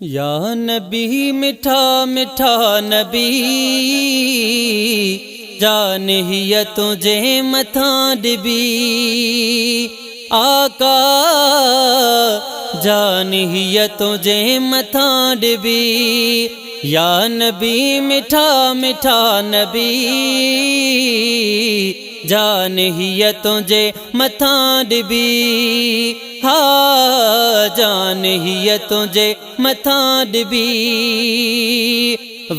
या नबी मिठा मिठा नबी जान हिय तुझे मथा डिबी आका जान हिय तुझे मथा डिबी या नबी मिठा मिठा नबी जान हिय तुझे मथा डिबी हा जान हिय तुझे मथा डिबी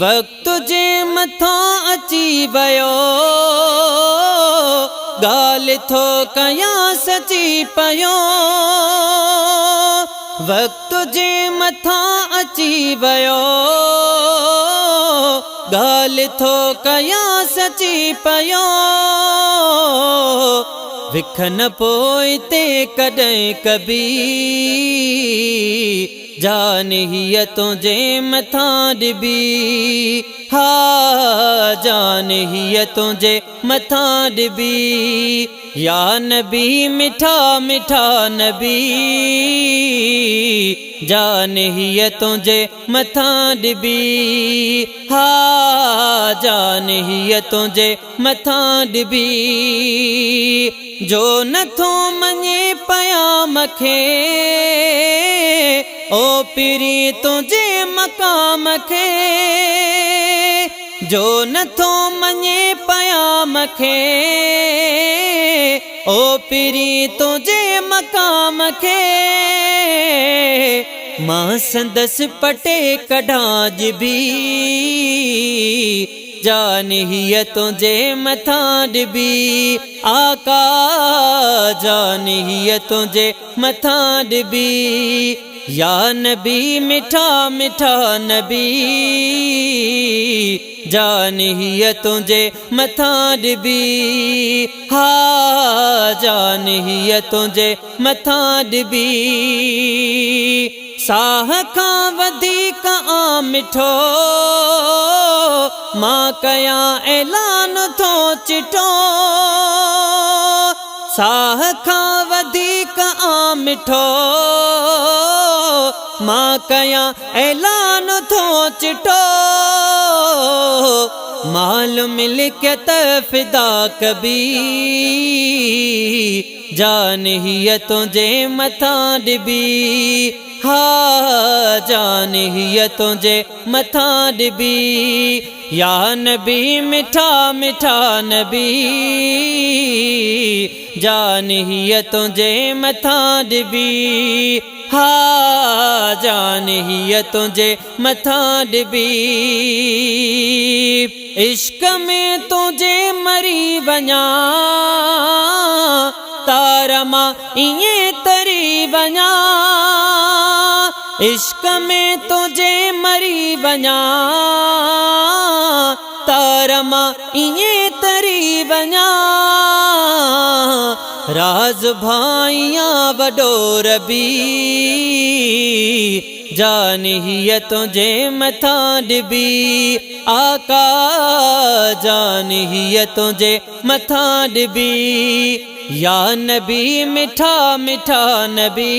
वक्त तुझे मथा अची वयो गाल थो कया सची पयो वक्त तुझे मथा अची वयो गाल थो कया सची पयो विख न पोइ ते कॾहिं कबी जान हिय तुझे मथा डिबी हा जान हिय तुझे मथा डिबी या नबी मिठा मिठा नबी जान हिय तुझे मथा डिबी हा जान हिय तुझे मथा डिबी जो नथो मञे पया मखे ओ पिरी तुझे मकाम खे जो नथो मञे पया मखे ओ पिरी तुझे मकाम खे मां संदसि पटे कढां जिबी जान हिय तुझे मथा डिबी आका जान हिय तुझे मथा डिबी या नबी मिठा मिठा नबी जान हिय तुझे मथा डिबी हा जान हिय तुझे मथा डिबी साह खां वधीक आ मिठो मां कया ऐलान थो चिटो साह खां वधीक आ मिठो मां कया ऐलान थो चिटो माल मिल्कियत फिदा कबी जान हिय तुझे मथा डिबी हा जान हिय तुझे मथा डिबी या नबी मिठा मिठा नबी जान हिय तुझे मथा डिबी हा जान हिय तुझे मथा डिबी इश्क में तुझे मरी वञा तार मां इएं तरी वञा इश्क में तुझे मरी वञा तार मां इएं तरी वञा राज भाइया वॾो रबी जान हिय तुझे मथा डिबी आका जान हिय तुझे मथा डिबी या नबी मिठा मिठा नबी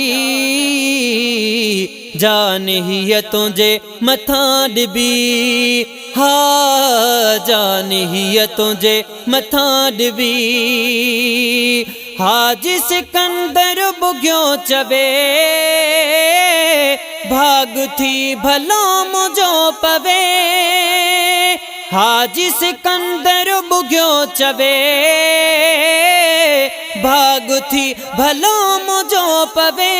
जान हिय तुझे मथा डिबी हा जान हिय तुझे मथा डिबी हाजी सिकंदर बुघियो चवे भाग थी भलो मुझो पवे हाजी सिकंदर बुघियो चवे भाग थी भलो मुझो पवे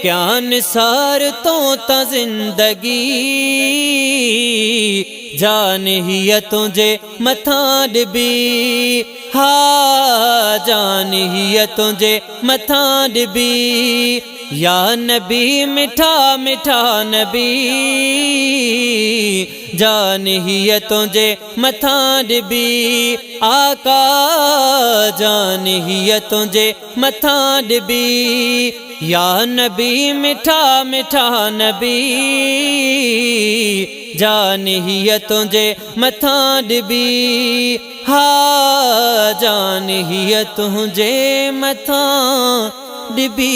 क्या निसार तो ता जिंदगी जान हिय तुझे मथा डिबी हा जान हिय तुझे मथा डिबी या नबी मिठा मिठा नबी जान हिय तुझे मथा डिबी आका जान हिय तुझे मथा डिबी या नबी मिठा मिठा नबी जान हिय तुझे मथा डिबी हा जान हिय तुझे मथा डिबी।